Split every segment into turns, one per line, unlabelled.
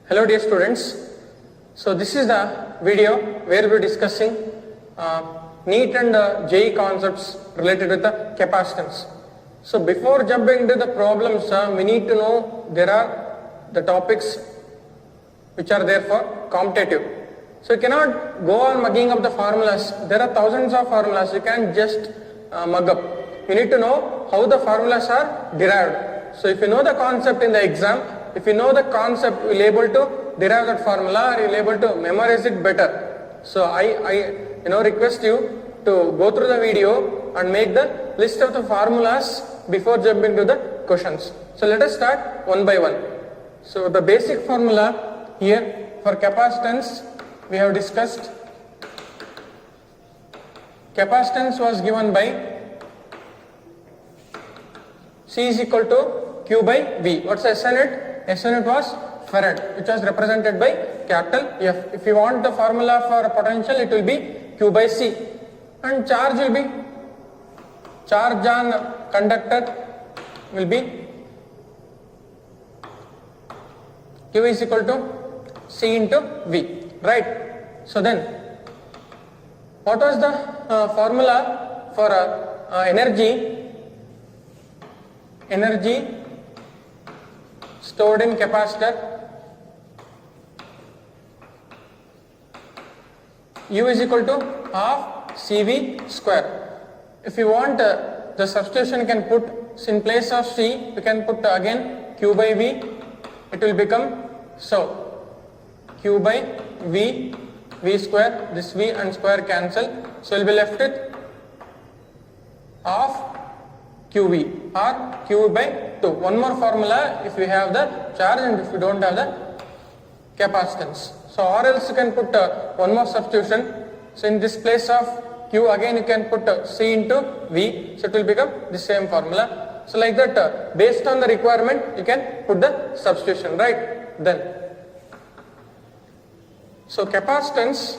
Hello dear students. So this is the video where we will be discussing NEET and JEE concepts related with the capacitance. So before jumping into the problems, we need to know there are the topics which are there for competitive. So you cannot go on mugging up the formulas. There are thousands of formulas. You can't just mug up. You need to know how the formulas are derived. So if you know the concept in the exam, if you know the concept, you will be able to derive that formula or you will be able to memorize it better. So I request you to go through the video and make the list of the formulas before jumping to the questions. So let us start one by one. So the basic formula here for capacitance we have discussed. Capacitance was given by C is equal to Q by V. What's the SI unit? SI unit was farad, which was represented by capital F. If you want the formula for potential, it will be Q by C. And charge will be, charge on conductor will be Q is equal to C into V. Right? So then, what was the formula for energy stored in capacitor? U is equal to half CV square. If you want the substitution, you can put in place of C, you can put again Q by V. It will become so Q by V, V square, this V and square cancel. So you will be left with half QV or Q by 2. One more formula if you have the charge and if you don't have the capacitance. So or else you can put one more substitution. So in this place of Q again you can put C into V. So it will become the same formula. So like that based on the requirement you can put the substitution, right? Then so capacitance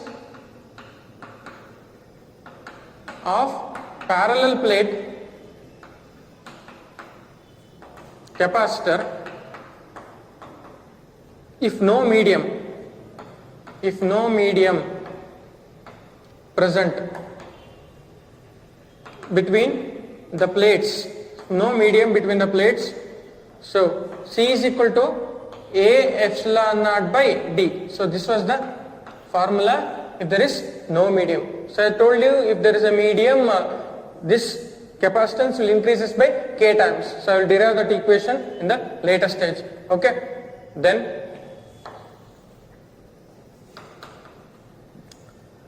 of parallel plate capacitor if no medium present between the plates, so C is equal to A epsilon naught by D. So this was the formula if there is no medium. So I told you if there is a medium, this capacitance will increases by K times. So I will derive that equation in the later stage. Okay. Then,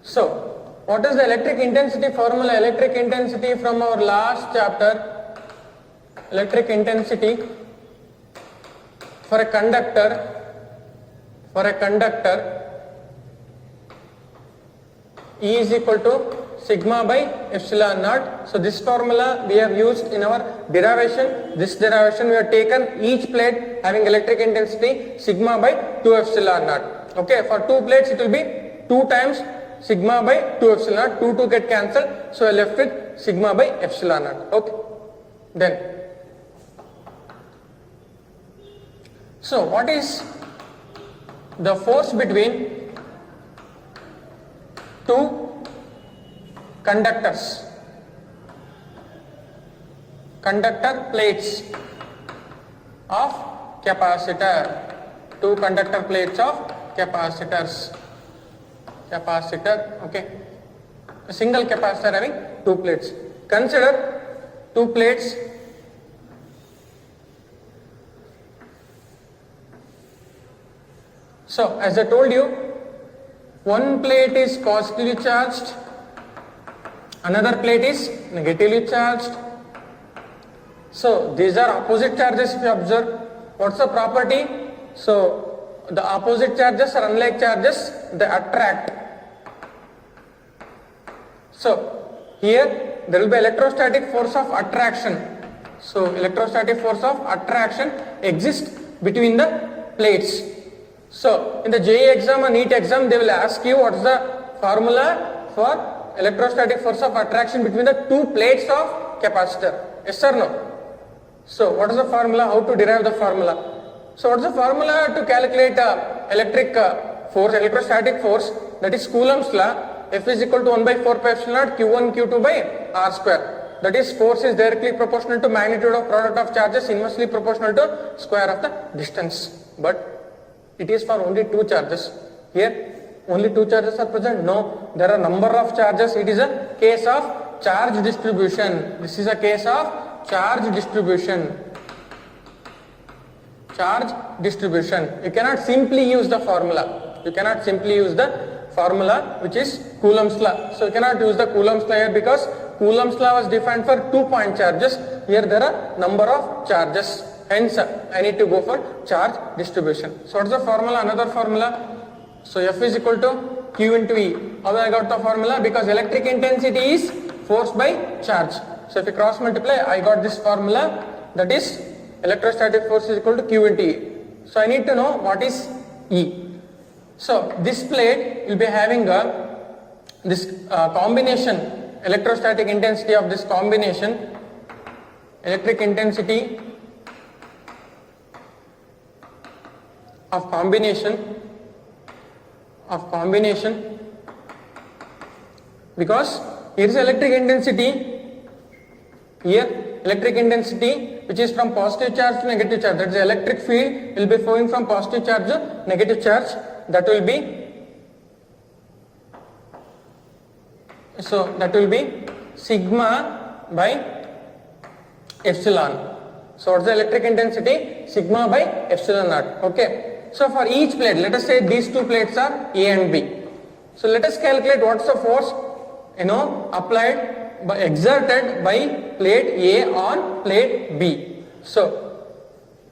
so what is the electric intensity formula? Electric intensity from our last chapter. Electric intensity for a conductor E is equal to sigma by epsilon naught. So this formula we have used in our derivation. This derivation we have taken each plate having electric intensity sigma by 2 epsilon naught. Okay, for two plates it will be 2 times sigma by 2 epsilon naught. 2 get cancelled. So I left with sigma by epsilon naught. Okay. Then, so what is the force between two conductor plates of capacitor, two conductor plates of capacitor, okay, a single capacitor having two plates. Consider two plates so as I told you, one plate is positively charged, another plate is negatively charged. So these are opposite charges if you observe. What's the property? So the opposite charges or unlike charges, they attract. So here there will be electrostatic force of attraction. So electrostatic force of attraction exists between the plates. So in the JEE exam or NEET exam they will ask you what is the formula for electrostatic force of attraction between the two plates of capacitor. Yes or no? So what is the formula? How to derive the formula? So what is the formula to calculate electric force, electrostatic force, that is Coulomb's law. F is equal to 1 by 4 pi epsilon naught Q1 Q2 by R square. That is force is directly proportional to magnitude of product of charges, inversely proportional to square of the distance. But it is for only two charges. Here only two charges are present? No, there are number of charges. It is a case of charge distribution. This is a case of charge distribution. Charge distribution. You cannot simply use the formula. You cannot simply use the formula which is Coulomb's law. So you cannot use the Coulomb's law here because Coulomb's law was defined for 2-point charges. Here there are number of charges. Hence I need to go for charge distribution. So what is the formula? Another formula. So F is equal to Q into E. How I got the formula? Because electric intensity is force by charge. So if you cross multiply, I got this formula, that is electrostatic force is equal to Q into E. So I need to know what is E. So this plate will be having this combination, electrostatic intensity of this combination, electric intensity of combination, because here is electric intensity, here electric intensity which is from positive charge to negative charge, that is electric field will be flowing from positive charge to negative charge, that will be, so that will be sigma by epsilon. So what is the electric intensity? Sigma by epsilon naught. Okay. So for each plate, let us say these two plates are A and B. So let us calculate what's the force applied by exerted by plate A on plate B. So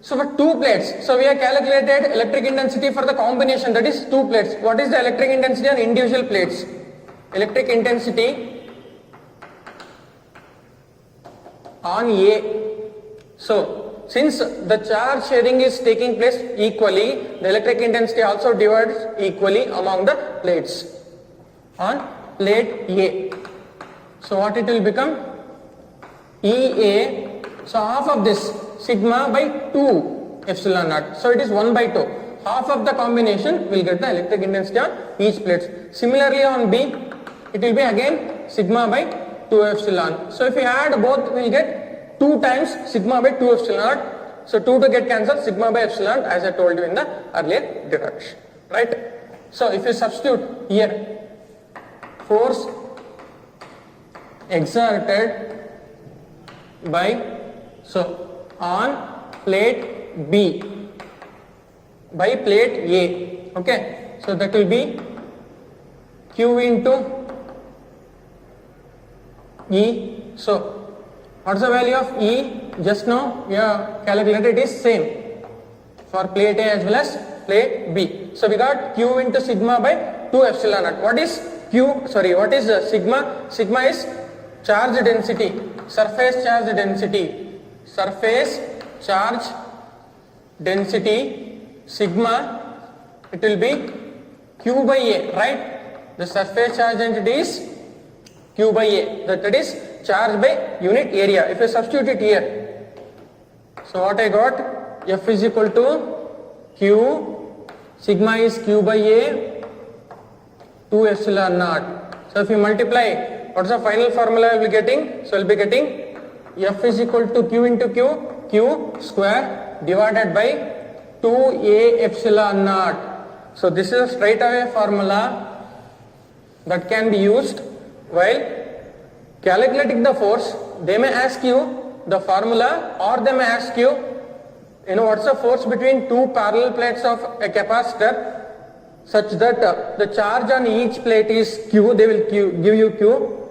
for two plates, so we have calculated electric intensity for the combination, that is two plates. What is the electric intensity on individual plates? Electric intensity on A. So since the charge sharing is taking place equally, the electric intensity also divides equally among the plates on plate A. So what it will become? EA, so half of this sigma by 2 epsilon naught. So it is 1 by 2. Half of the combination will get the electric intensity on each plate. Similarly on B, it will be again sigma by 2 epsilon. So if you add both, we will get 2 times sigma by 2 epsilon naught. So 2 to get cancelled, sigma by epsilon, as I told you in the earlier derivation. Right? So if you substitute here, force exerted by, so on plate B by plate A. Okay. So that will be Q into E. So what's the value of E? Just now we have calculated is same for plate A as well as plate B. So we got Q into sigma by 2 epsilon naught. What is Q? Sorry, what is sigma? Sigma is charge density, surface charge density, surface charge density, sigma, it will be Q by A, right? The surface charge density is Q by A, that is charge by unit area. If I substitute it here, so what I got? F is equal to Q, sigma is Q by A, 2 epsilon naught. So if you multiply, what's the final formula I will be getting? So I will be getting F is equal to Q into Q, Q square divided by 2A epsilon naught. So this is a straight away formula that can be used while calculating the force. They may ask you the formula, or they may ask you, what's the force between two parallel plates of a capacitor, such that the charge on each plate is Q. They will give you Q,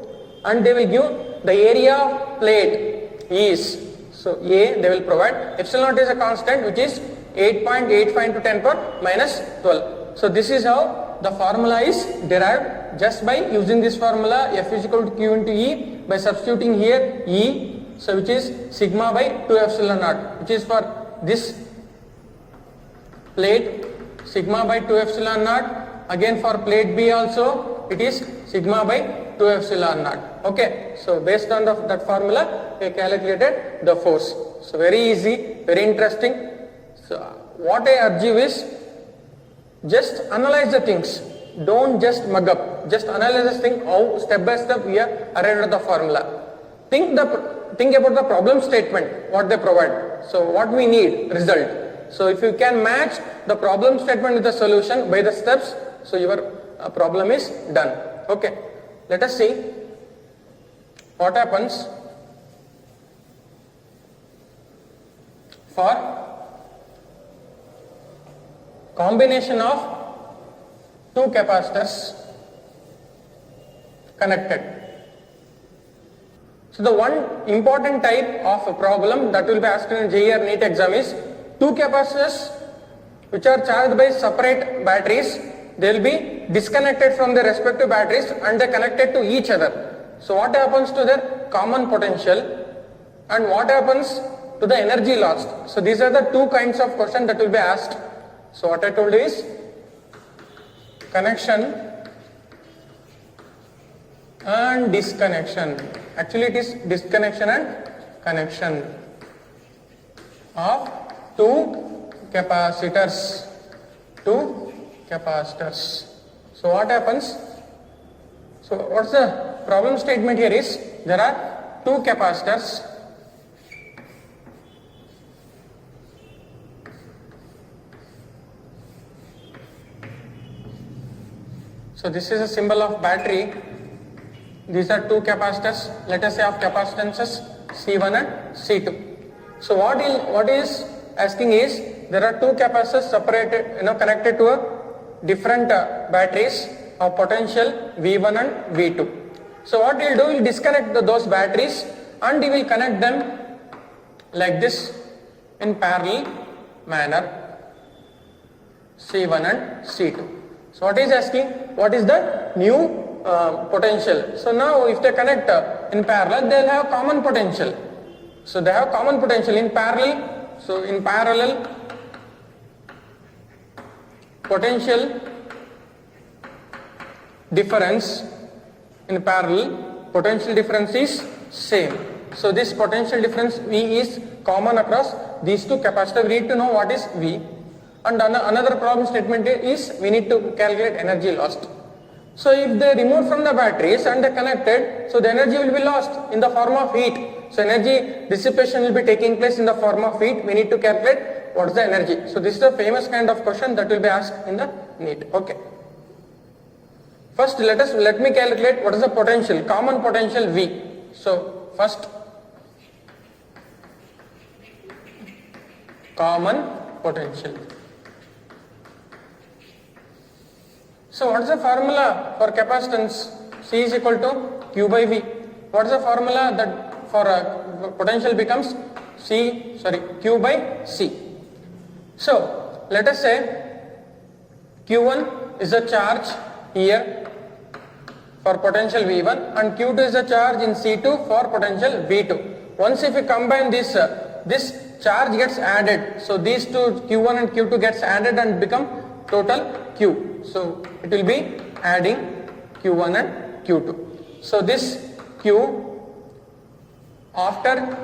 and they will give the area of plate is, so A they will provide. Epsilon naught is a constant which is 8.85 into 10 power minus 12. So this is how the formula is derived, just by using this formula. F is equal to Q into E, by substituting here E, so which is sigma by 2 epsilon naught, which is for this plate, sigma by 2 epsilon naught. Again for plate B also it is sigma by 2 epsilon naught. Okay, so based on that formula we calculated the force. So very easy, very interesting. So what I urge you is, just analyze the things. Don't just mug up. Just analyze this thing, how step by step we are arrived at the formula. Think about the problem statement, what they provide. So what we need, result. So if you can match the problem statement with the solution by the steps, so your problem is done. Okay, let us see what happens for combination of two capacitors connected. So the one important type of a problem that will be asked in JEE or NEET exam is two capacitors which are charged by separate batteries. They will be disconnected from their respective batteries and they connected to each other. So what happens to their common potential and what happens to the energy lost? So these are the two kinds of questions that will be asked. So what I told you is connection and disconnection. Actually it is disconnection and connection of two capacitors. So what happens? So what's the problem statement here is there are two capacitors So this is a symbol of battery. These are two capacitors, let us say of capacitances C1 and C2. So what is asking is there are two capacitors separated, connected to a different batteries of potential V1 and V2. So what we will do, we will disconnect those batteries and we will connect them like this in parallel manner, C1 and C2. So what is asking, what is the new potential? So now if they connect in parallel, they will have common potential. So they have common potential in parallel. So in parallel, potential difference in parallel, potential difference is same. So this potential difference V is common across these two capacitors. We need to know what is V. And another problem statement is we need to calculate energy lost. So if they remove from the batteries and they connected, so the energy will be lost in the form of heat. So energy dissipation will be taking place in the form of heat. We need to calculate what is the energy. So this is a famous kind of question that will be asked in the NEET. Okay. First let me calculate what is the potential, common potential V. So first common potential. So what is the formula for capacitance? C is equal to Q by V. What is the formula that for potential becomes Q by C. So let us say Q1 is a charge here for potential V1 and Q2 is a charge in C2 for potential V2. Once if we combine this, this charge gets added. So these two Q1 and Q2 gets added and become total Q. So it will be adding Q1 and Q2. So this Q after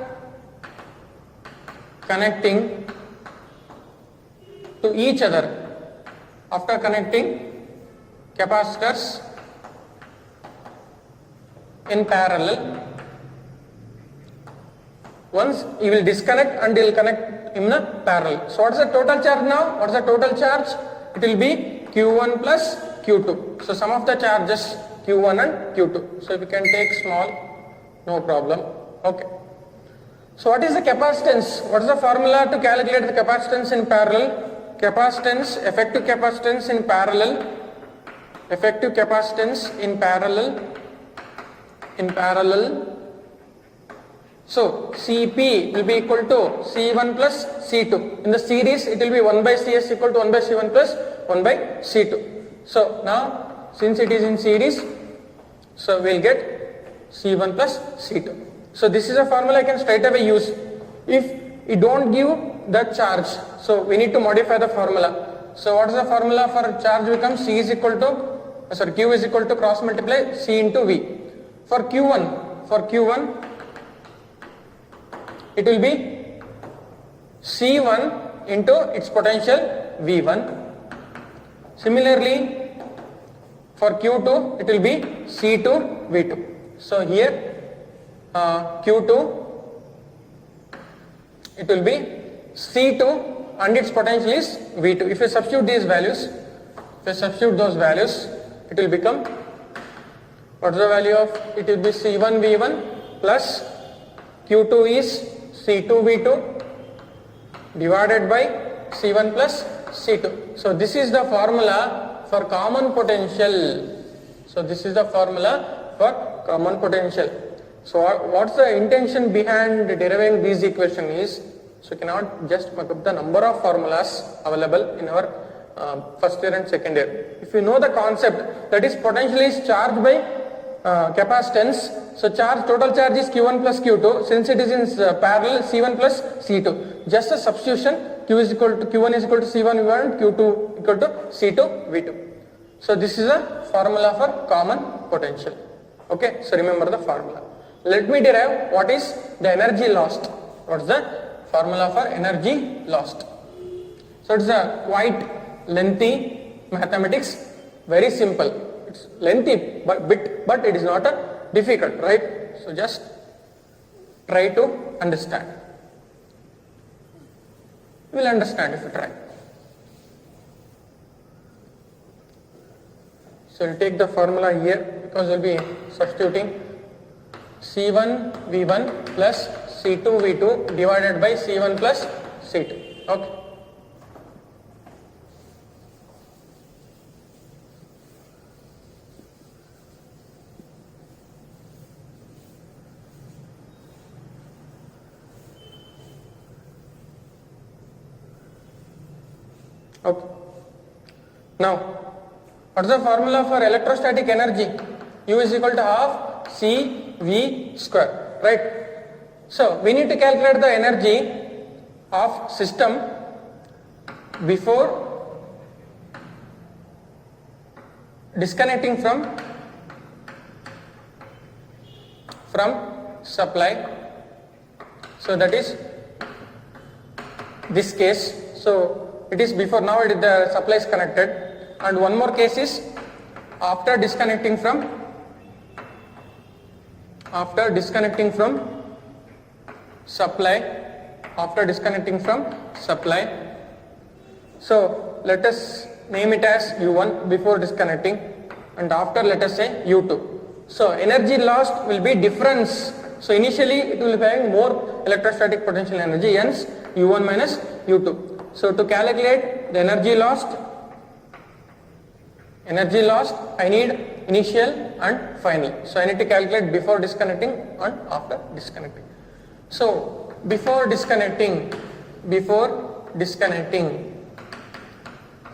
connecting to each other, after connecting capacitors in parallel, once you will disconnect and you will connect in a parallel. So what is the total charge now? What is the total charge? It will be Q1 plus Q2. So sum of the charges Q1 and Q2. So if you can take small, no problem. Okay. So what is the capacitance? What is the formula to calculate the capacitance in parallel? Capacitance, effective capacitance in parallel, effective capacitance in parallel. So Cp will be equal to C1 plus C2. In the series it will be 1 by Cs equal to 1 by C1 plus 1 by C2. So now since it is in series, so we will get C1 plus C2. So this is a formula I can straight away use. If you don't give the charge, so we need to modify the formula. So what is the formula for charge becomes Q is equal to cross multiply C into V. For Q1 it will be C1 into its potential V1. Similarly, for Q2 it will be C2 V2. So here Q2 it will be C2 and its potential is V2. If you substitute these values, it will become, what is the value of, it will be C1 V1 plus Q2 is C2 V2 divided by C1 plus C2. So this is the formula for common potential. So what's the intention behind deriving these equation is, so you cannot just make up the number of formulas available in our first year and second year. If you know the concept, that is potential is charged by capacitance. So total charge is Q1 plus Q2. Since it is in parallel, C1 plus C2. Just a substitution, Q1 is equal to C1 V1, Q2 equal to C2 V2. So this is a formula for common potential. Okay, so remember the formula. Let me derive what is the energy lost. What is the formula for energy lost? So it's a quite lengthy mathematics, very simple. It's lengthy but it is not a difficult, right? So just try to understand. You will understand if you try. So we'll take the formula here because we'll be substituting C1 V1 plus C2 V2 divided by C1 plus C2. Okay. Okay. Now, what is the formula for electrostatic energy? U is equal to half CV square, right? So, we need to calculate the energy of system before disconnecting from supply. So, that is this case. So, it is before, now the supply is connected, and one more case is after disconnecting from supply. So let us name it as U1 before disconnecting, and after let us say U2. So energy lost will be difference. So initially it will be having more electrostatic potential energy, hence U1 minus U2. So to calculate the energy lost, I need initial and final. So I need to calculate before disconnecting and after disconnecting. So before disconnecting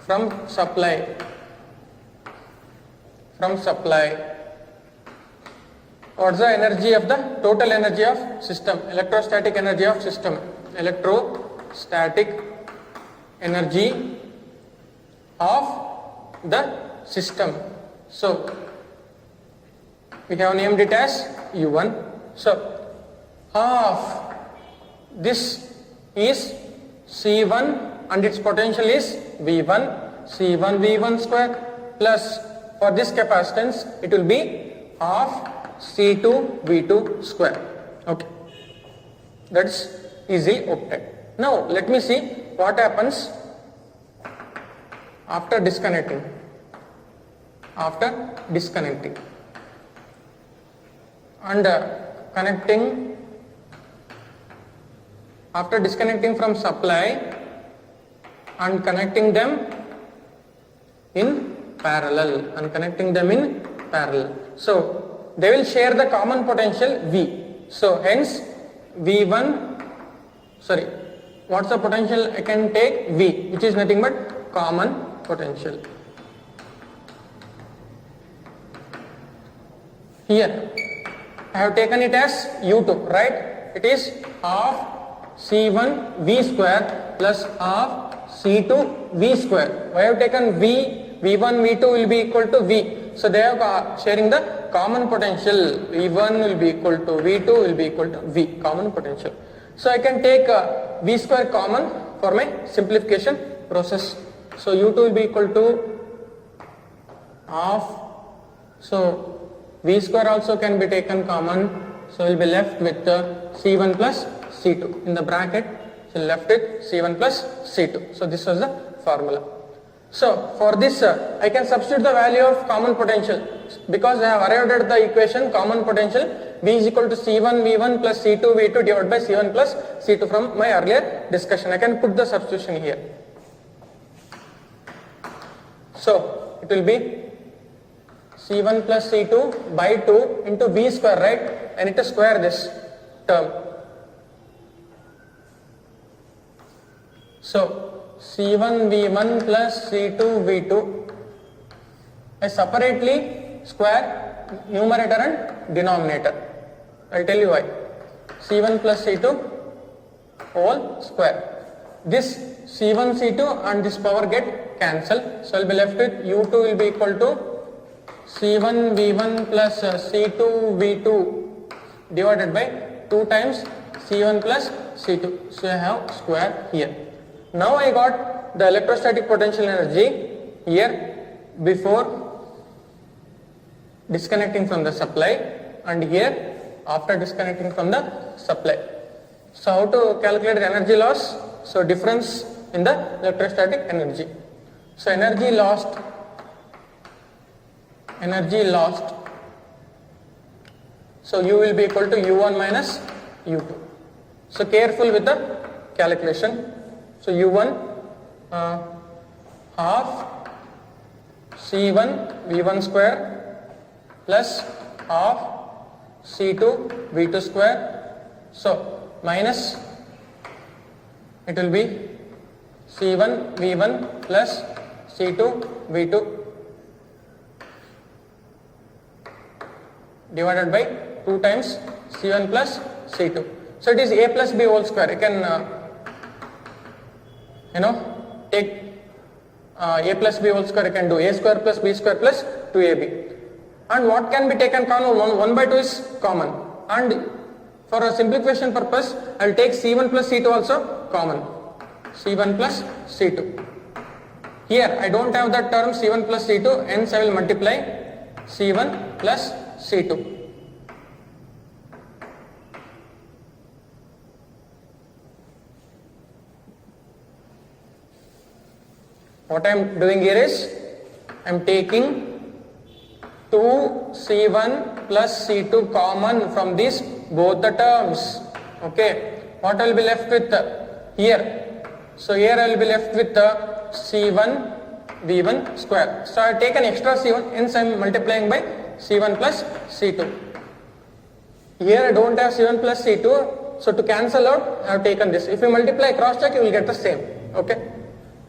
from supply, what's the energy of the total energy of system, electrostatic energy of system, electrostatic energy of the system. So we have named it as U1. So half this is C1 and its potential is V1, C1 V1 square, plus for this capacitance it will be half C2 V2 square. Okay, that's easily obtained. Now let me see what happens after disconnecting. And connecting, after disconnecting from supply and connecting them in parallel, So they will share the common potential V. So hence V1, what's the potential I can take? V, which is nothing but common potential. Here I have taken it as U2, right? It is half C1 V square plus half C2 V square. I have taken V, V1, V2 will be equal to V. So they are sharing the common potential. V1 will be equal to V2 will be equal to V, common potential. So I can take V square common for my simplification process. So U2 will be equal to of, so V square also can be taken common, so we'll be left with C1 plus C2 in the bracket, so left with C1 plus C2. So this was the formula. So for this I can substitute the value of common potential because I have arrived at the equation common potential V is equal to C1 V1 plus C2 V2 divided by C1 plus C2 from my earlier discussion. I can put the substitution here. So it will be C1 plus C2 by 2 into V square, right? I need to square this term. So C1 V1 plus C2 V2, I separately square numerator and denominator. I'll tell you why. C1 plus C2 whole square. This C1 C2 and this power get cancelled, so I'll be left with U2 will be equal to C1 V1 plus C2 V2 divided by 2 times C1 plus C2. So I have square here. Now I got the electrostatic potential energy here before disconnecting from the supply and here after disconnecting from the supply. So how to calculate the energy loss? So difference in the electrostatic energy. So energy lost. So U will be equal to U1 minus U2. So careful with the calculation. So U1 half C1 V1 square plus half C2 V2 square. So minus it will be C1 V1 plus C2 V2 divided by 2 times C1 plus C2. So it is A plus B whole square. You can take A plus B whole square, you can do A square plus B square plus 2AB. And what can be taken common? 1 by 2 is common. And for a simplification purpose, I will take C1 plus C2 also common. C1 plus C2. Here I don't have that term C1 plus C2, hence I will multiply C1 plus C2. What I am doing here is, I am taking 2C1 plus C2 common from these both the terms. Okay, what I will be left with here? So here I will be left with C1 V1 square. So I have taken extra C1, hence I am multiplying by C1 plus C2. Here I don't have C1 plus C2, so to cancel out I have taken this. If you multiply cross check, you will get the same. Okay.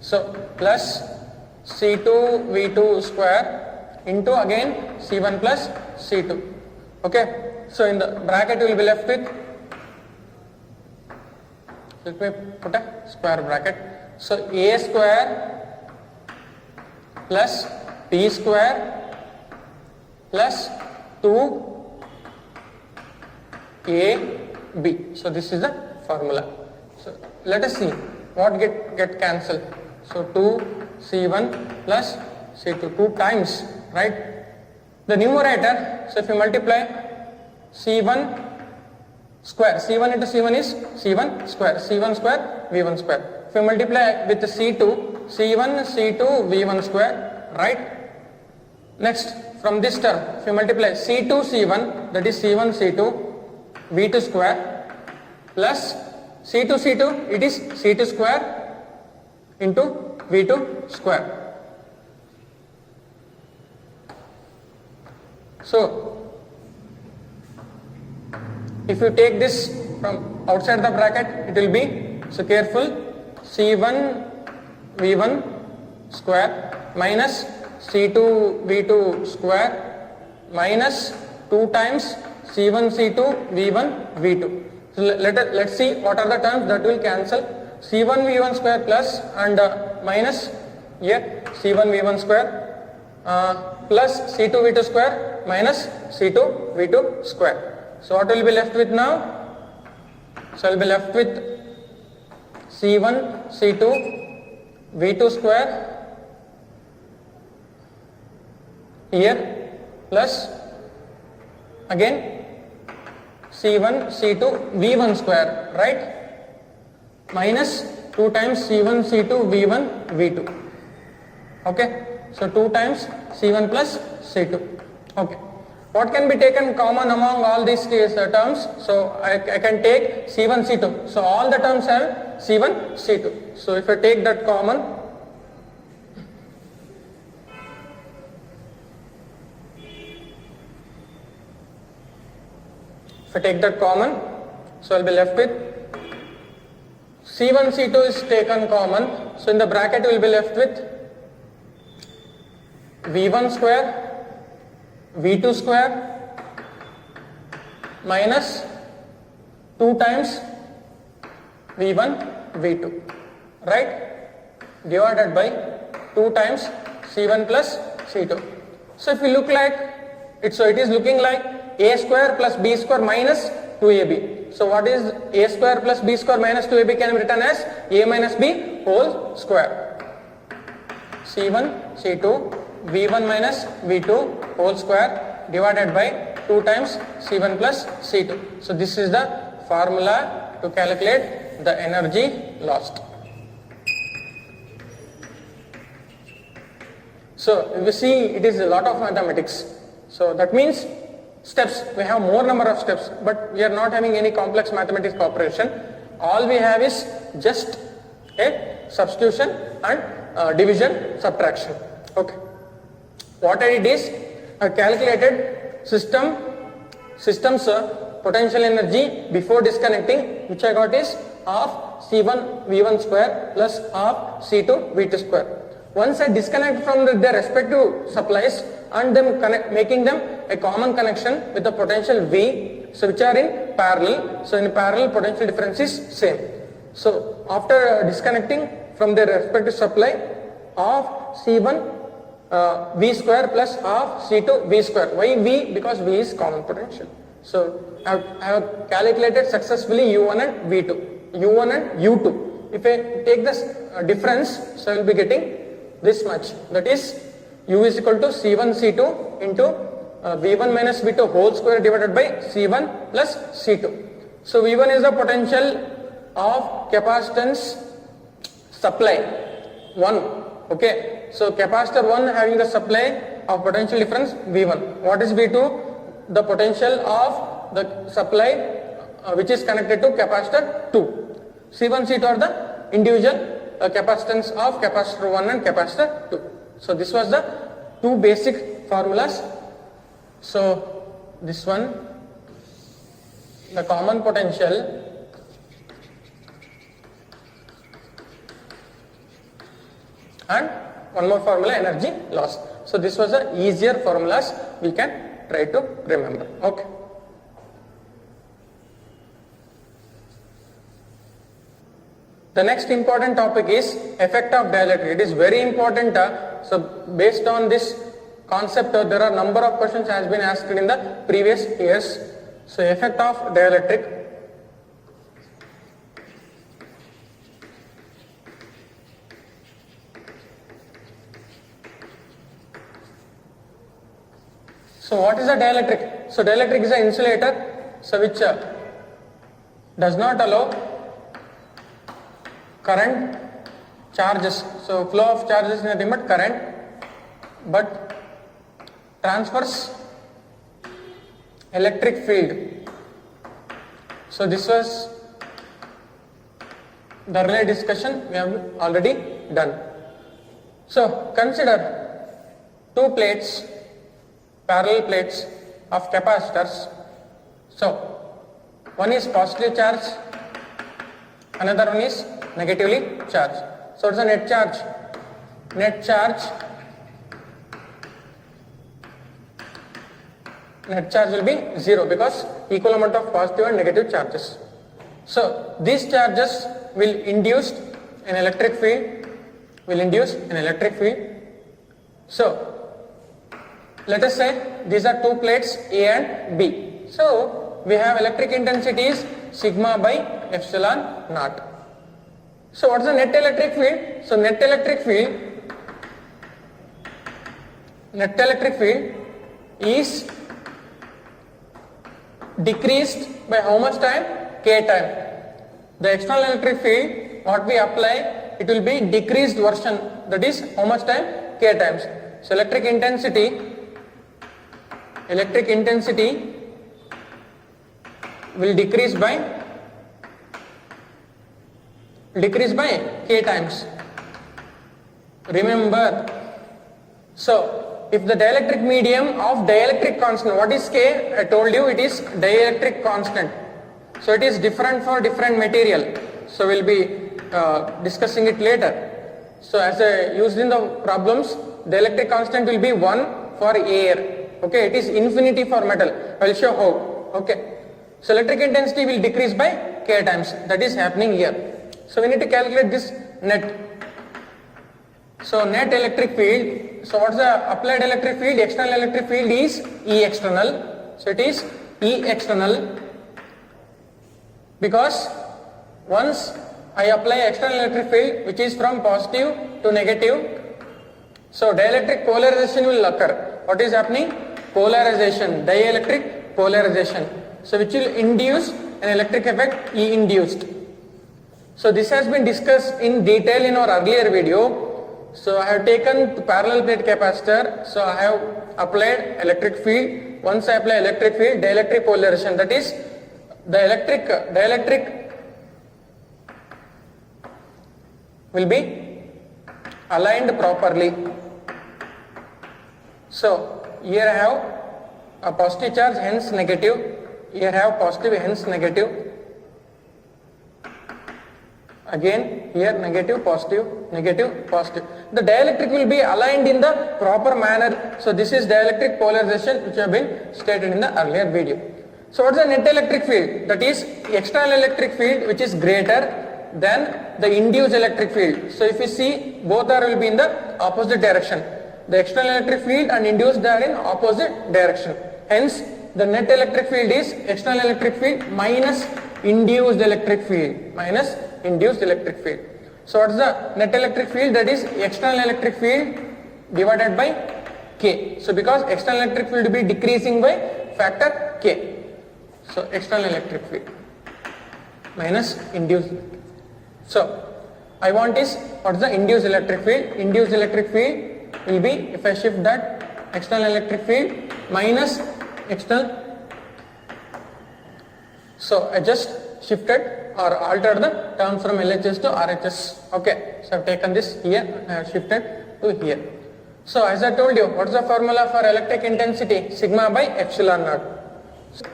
So plus C2 V2 square into again C1 plus C2. Okay. So in the bracket you will be left with, let me put a square bracket. So A square plus B square plus 2AB. So this is the formula. So let us see what get cancelled. So 2C1 plus C2, 2 times, right? The numerator, so if you multiply C1 square, C1 into C1 is C1 square, C1 square, V1 square. If you multiply with the C2, C1, C2, V1 square, right? Next, from this term, if you multiply C2, C1, that is C1, C2, V2 square, plus C2, C2, it is C2 square into V2 square. So, if you take this from outside the bracket, it will be, so careful, C1 V1 square minus C2 V2 square minus 2 times C1 C2 V1 V2. So let's see what are the terms that will cancel. C1 V1 square plus and minus here C1 V1 square plus C2 V2 square minus C2 V2 square. So what will be left with now? So I will be left with C1 C2 V2 square here plus again C1 C2 V1 square, right, minus 2 times C1 C2 V1 V2. Okay, so 2 times C1 plus C2. Okay, what can be taken common among all these terms? So I can take C1 C2. So all the terms have C1 C2. So if I take that common, so I'll be left with C1 C2 is taken common. So in the bracket we will be left with V1 square V2 square minus 2 times V1 V2, right, divided by 2 times C1 plus C2. So if we look like it, so it is looking like A square plus B square minus 2AB. So what is A square plus B square minus 2AB can be written as A minus B whole square. C1 C2 V1 minus V2 whole square divided by 2 times C1 plus C2. So this is the formula to calculate the energy lost. So if you see, it is a lot of mathematics. So that means steps, we have more number of steps, but we are not having any complex mathematics operation. All we have is just a substitution and division, subtraction. Okay. What I did is I calculated system's potential energy before disconnecting, which I got is half C1 V1 square plus half C2 V2 square. Once I disconnect from their respective supplies and then making them a common connection with the potential V, so which are in parallel. So in parallel potential difference is same. So after disconnecting from their respective supply, half C1 V square plus half C2 V square. Why V? Because V is common potential. So I have calculated successfully U1 and V2, U1 and U2. If I take this difference, so I will be getting this much, that is U is equal to C1 C2 into V1 minus V2 whole square divided by C1 plus C2. So V1 is the potential of capacitance supply 1. Okay, so capacitor 1 having the supply of potential difference V1. What is V2? The potential of the supply which is connected to capacitor 2. C1 C2 are the individual capacitance of capacitor 1 and capacitor 2. So this was the two basic formulas. So this one, the common potential and one more formula, energy loss. So this was the easier formulas we can try to remember. Okay. The next important topic is effect of dielectric. It is very important. So based on this concept, there are number of questions has been asked in the previous years. So effect of dielectric. So what is a dielectric? So dielectric is an insulator, so which does not allow current, charges. So flow of charges is nothing but current, but transfers electric field. So this was the relay discussion we have already done. So consider two plates, parallel plates of capacitors. So one is positively charged, another one is negatively charged. So it's a net charge. Net charge will be 0 because equal amount of positive and negative charges. So these charges will induce an electric field, So let us say these are two plates A and B. So we have electric intensity is sigma by epsilon naught. So what is the net electric field? So net electric field net electric field is decreased by how much time? K time. The external electric field, what we apply, it will be decreased version, that is how much time? K times. So electric intensity will decrease by K times. Remember, so if the dielectric medium of dielectric constant, what is K? I told you it is dielectric constant. So it is different for different material. So we'll be discussing it later. So as I used in the problems, the electric constant will be 1 for air. Okay, it is infinity for metal. I will show how. Okay. So electric intensity will decrease by K times. That is happening here. So we need to calculate this net. So net electric field. So what's the applied electric field? External electric field is E external. So it is E external, because once I apply external electric field which is from positive to negative, so dielectric polarization will occur. What is happening? Polarization, dielectric polarization. So which will induce an electric effect, E induced. So this has been discussed in detail in our earlier video. So I have taken the parallel plate capacitor. So I have applied electric field. Once I apply electric field, dielectric polarization, that is the dielectric will be aligned properly. So here I have a positive charge, hence negative. Here I have positive, hence negative. Again here negative, positive, negative, positive. The dielectric will be aligned in the proper manner. So this is dielectric polarization which have been stated in the earlier video. So what is the net electric field? That is external electric field which is greater than the induced electric field. So if you see, both will be in the opposite direction. The external electric field and induced, they are in opposite direction. Hence the net electric field is external electric field minus induced electric field, minus induced electric field. So what is the net electric field? That is external electric field divided by K. So because external electric field will be decreasing by factor K. So external electric field minus induced. So I want is, what is the induced electric field? Induced electric field will be, if I shift that, external electric field minus external. So I just shifted or altered the term from LHS to RHS. Okay, so I have taken this here, I have shifted to here. So as I told you, what is the formula for electric intensity? Sigma by epsilon naught. So,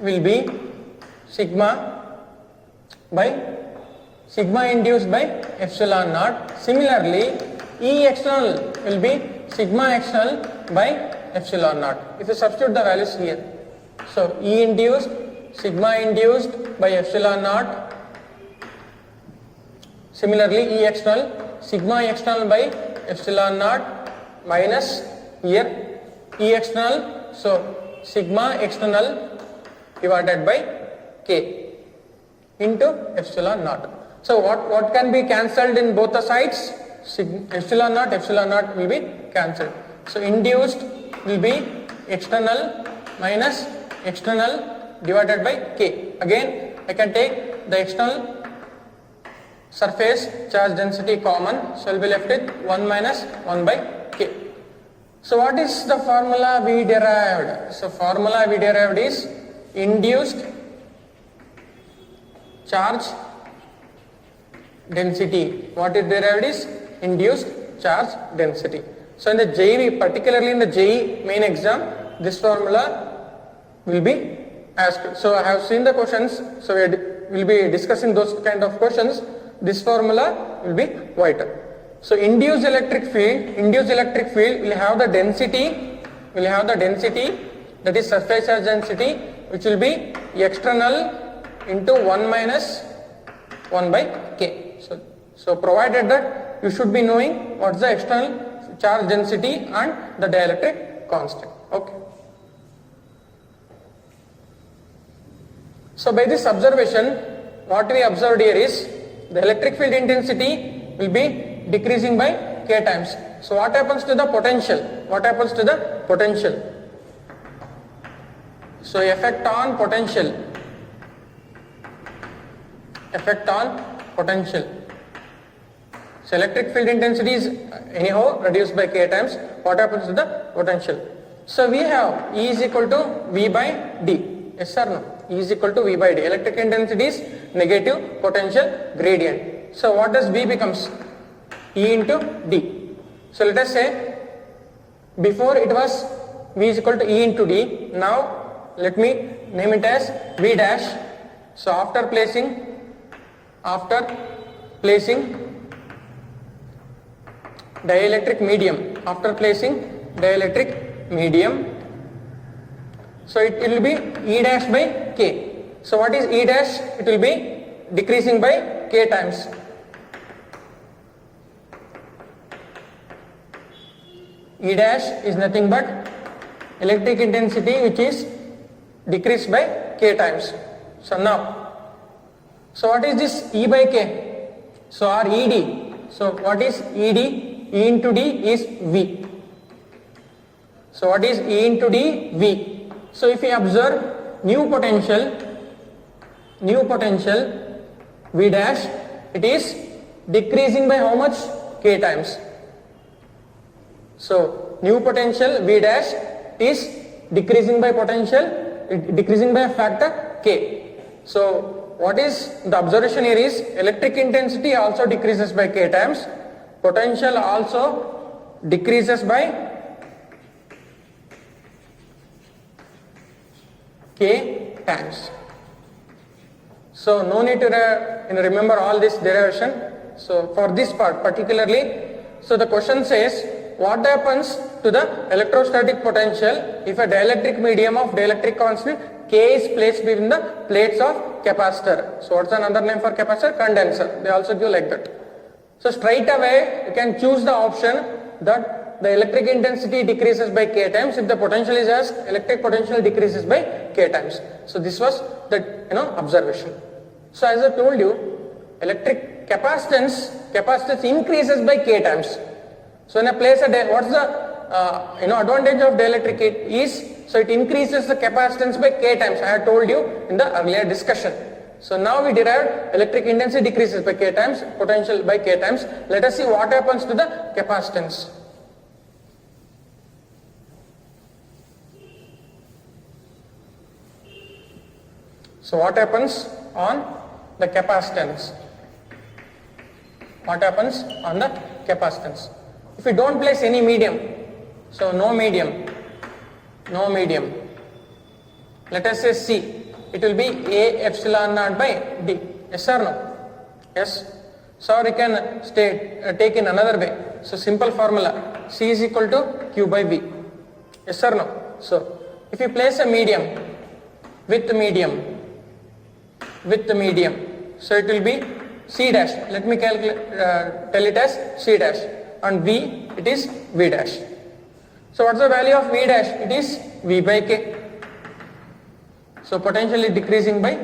will be sigma induced by epsilon naught. Similarly, E external will be sigma external by epsilon naught. If you substitute the values here, so E induced, sigma induced by epsilon naught. Similarly, E external, sigma external by epsilon naught minus here E external, so sigma external divided by K into epsilon naught. So what can be cancelled in both the sides? Epsilon naught will be cancelled. So induced will be external minus external divided by K. Again I can take the external surface charge density common, so I will be left with 1 minus 1 by K. So what is the formula we derived? So formula we derived is induced charge density. What is derived is induced charge density. So in the JEE, particularly in the JEE main exam, this formula will be asked. So I have seen the questions, so we will be discussing those kind of questions. This formula will be vital. So induced electric field will have the density, that is surface charge density, which will be external into 1 minus 1 by K. So provided that you should be knowing what is the external charge density and the dielectric constant. Okay. So by this observation, what we observed here is the electric field intensity will be decreasing by K times. So what happens to the potential? What happens to the potential? So effect on potential. Effect on potential. So electric field intensity is anyhow reduced by k times. What happens to the potential? So we have E is equal to V by D. Yes or no? E is equal to V by D. Electric intensity is negative potential gradient. So what does V becomes? E into D. So let us say before it was V is equal to E into D. Now let me name it as V dash. So after placing dielectric medium, so it will be E dash by K. So what is E dash? It will be decreasing by K times. E dash is nothing but electric intensity which is decreased by K times. So now, so what is this E by K? So or ED. So what is ED? E into D is V. So what is E into D? V. So if we observe new potential V dash, it is decreasing by how much? K times. So new potential V dash is decreasing by a factor K. So what is the observation here is electric intensity also decreases by K times, potential also decreases by K times. So no need to remember all this derivation. So for this part particularly, so the question says what happens to the electrostatic potential if a dielectric medium of dielectric constant K is placed between the plates of capacitor. So what's another name for capacitor? Condenser. They also give like that. So straight away you can choose the option that the electric intensity decreases by K times. If the potential is asked, electric potential decreases by K times. So this was the observation. So as I told you, electric capacitance increases by K times. So when I place what's the advantage of dielectric is, so it increases the capacitance by K times. I had told you in the earlier discussion. So now we derived electric intensity decreases by K times, potential by K times. Let us see what happens to the capacitance. So what happens on the capacitance? What happens on the capacitance? If we don't place any medium, so no medium, let us say C, it will be A epsilon naught by D. Yes or no? Yes. So we can take in another way. So simple formula, C is equal to Q by V. Yes or no? So if you place a medium with the medium, so it will be C dash. Let me tell it as C dash, and V it is V dash. So what's the value of V dash? It is V by K. So potentially decreasing by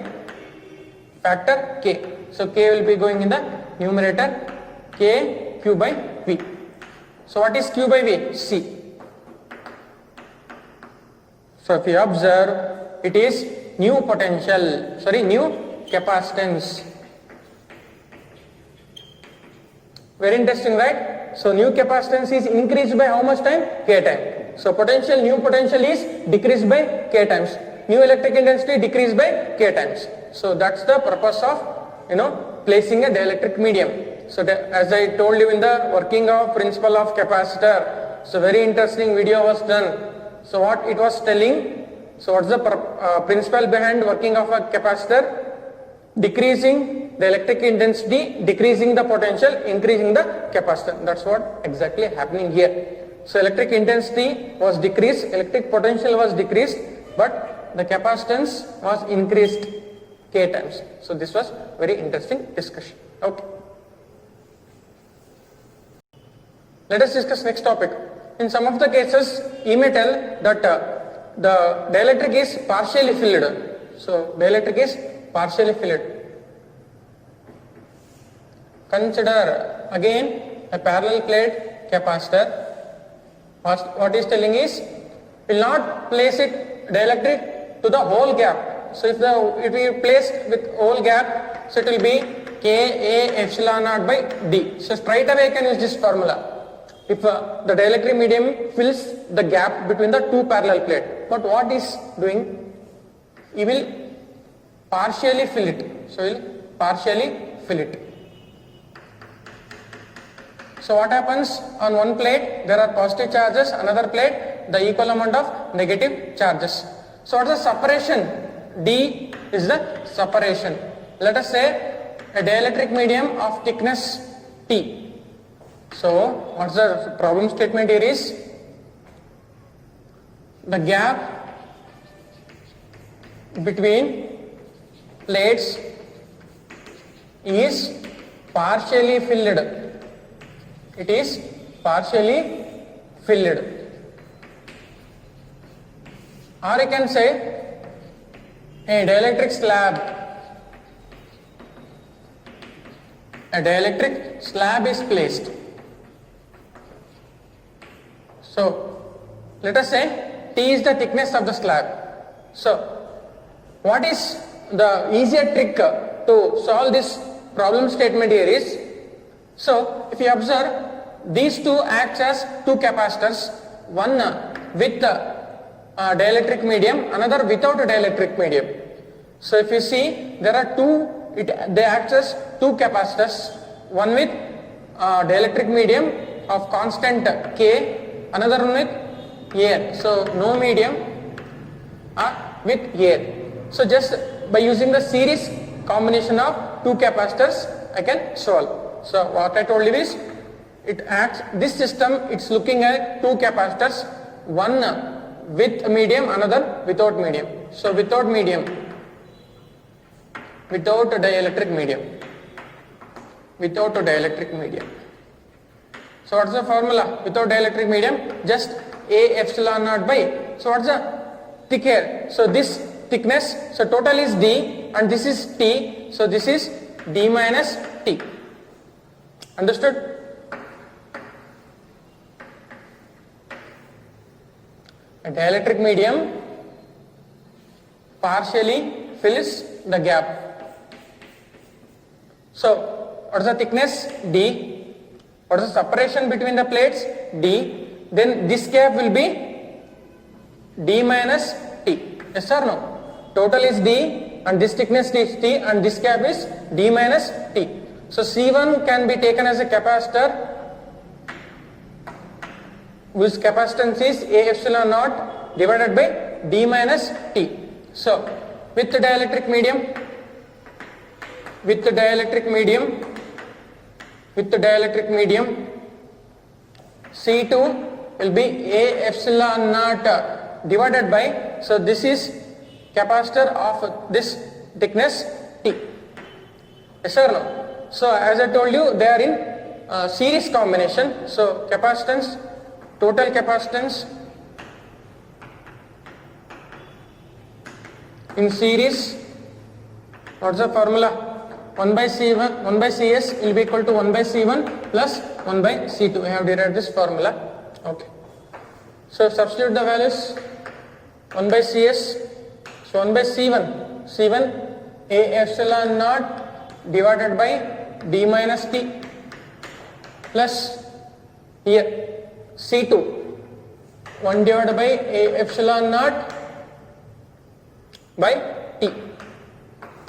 factor K. So K will be going in the numerator, K Q by V. So what is Q by V? C. So if you observe, it is new capacitance. Very interesting, right? So new capacitance is increased by how much time? K time. So new potential is decreased by K times. New electric intensity decreased by K times. So that's the purpose of placing a dielectric medium. So as I told you in the working of principle of capacitor, so very interesting video was done. So what it was telling, so what's the principle behind working of a capacitor? Decreasing the electric intensity, decreasing the potential, increasing the capacitance. That's what exactly happening here. So electric intensity was decreased, electric potential was decreased, but the capacitance was increased K times. So this was very interesting discussion. Okay. Let us discuss next topic. In some of the cases, you may tell that the dielectric is partially filled. So dielectric is partially filled. Consider again a parallel plate capacitor. What is telling is, will not place it dielectric to the whole gap. So if we place with whole gap, so it will be Ka epsilon naught by D. So straight away you can use this formula. If the dielectric medium fills the gap between the two parallel plates, but what is doing? It will partially fill it. So it will partially fill it. So what happens on one plate? There are positive charges, another plate the equal amount of negative charges. So what is the separation? D is the separation. Let us say a dielectric medium of thickness T. So what's the problem statement here is, the gap between plates is partially filled. It is partially filled. Or you can say a dielectric slab. A dielectric slab is placed. So let us say T is the thickness of the slab. So what is the easier trick to solve this problem statement here is, so if you observe, these two act as two capacitors, one with dielectric medium, another without a dielectric medium. So if you see, there are they act as two capacitors, one with dielectric medium of constant K, another one with air. So no medium with air. So just by using the series combination of two capacitors, I can solve. So what I told you is, this system, it's looking at two capacitors, one with medium, another without medium. So without medium, without a dielectric medium, without a dielectric medium. So what's the formula? Without dielectric medium, just A epsilon naught by, so what's the thick here? So this thickness, so total is D and this is T, so this is D minus T. Understood? A dielectric medium partially fills the gap. So what is the thickness? D. What is the separation between the plates? D. Then this gap will be D minus T. Yes or no? Total is D and this thickness is T and this gap is D minus T. So C1 can be taken as a capacitor whose capacitance is A epsilon naught divided by D minus T. So with the dielectric medium, C2 will be A epsilon naught divided by, so this is capacitor of this thickness T. Yes or no? So as I told you, they are in series combination. So capacitance, total capacitance in series, what's the formula? 1 by C1, 1 by Cs will be equal to 1 by C1 plus 1 by C2. I have derived this formula. Okay. So substitute the values. 1 by Cs, so 1 by C1 A epsilon naught divided by D minus T plus here C2 1 divided by A epsilon naught by T.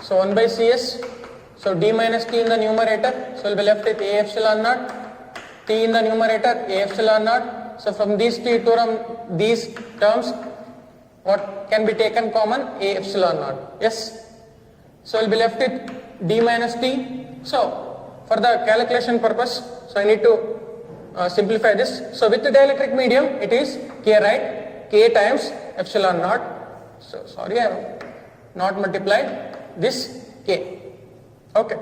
So 1 by Cs, so D minus T in the numerator, so we'll be left with A epsilon naught, T in the numerator, A epsilon naught. So from these terms, what can be taken common? A epsilon naught. Yes. So we'll be left with D minus T. So for the calculation purpose, so I need to simplify this. So with the dielectric medium, it is K, right? K times epsilon naught. So sorry, I have not multiplied this K. Okay.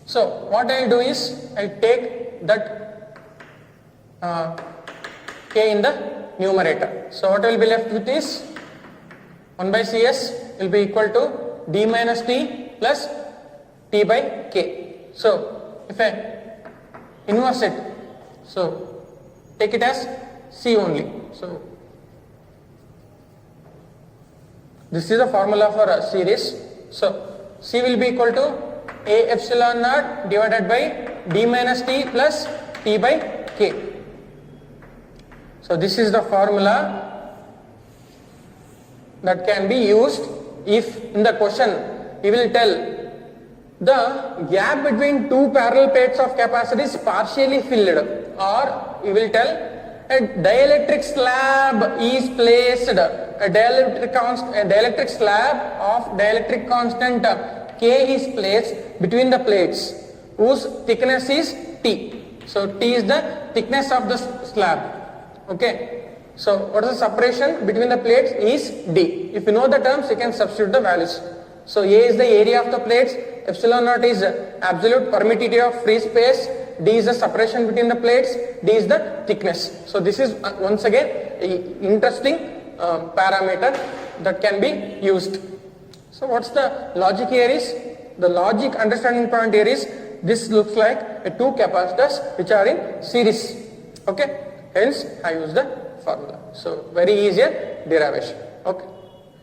So what I will do is, I will take that K in the numerator. So what I will be left with is 1 by Cs will be equal to D minus T plus T by K. So if I inverse it, so take it as C only. So this is the formula for a series. So C will be equal to A epsilon naught divided by D minus T plus T by K. So this is the formula that can be used if in the question he will tell the gap between two parallel plates of capacitor is partially filled, or he will tell a dielectric slab is placed, a dielectric slab of dielectric constant K is placed between the plates whose thickness is T. So T is the thickness of the slab. Okay. So what is the separation between the plates is D. If you know the terms, you can substitute the values. So A is the area of the plates, epsilon naught is absolute permittivity of free space, D is the separation between the plates, D is the thickness. So this is once again an interesting parameter that can be used. So what's the logic here is, the logic understanding point here is, this looks like two capacitors which are in series. Okay, hence I use the formula. So very easy derivation. Okay.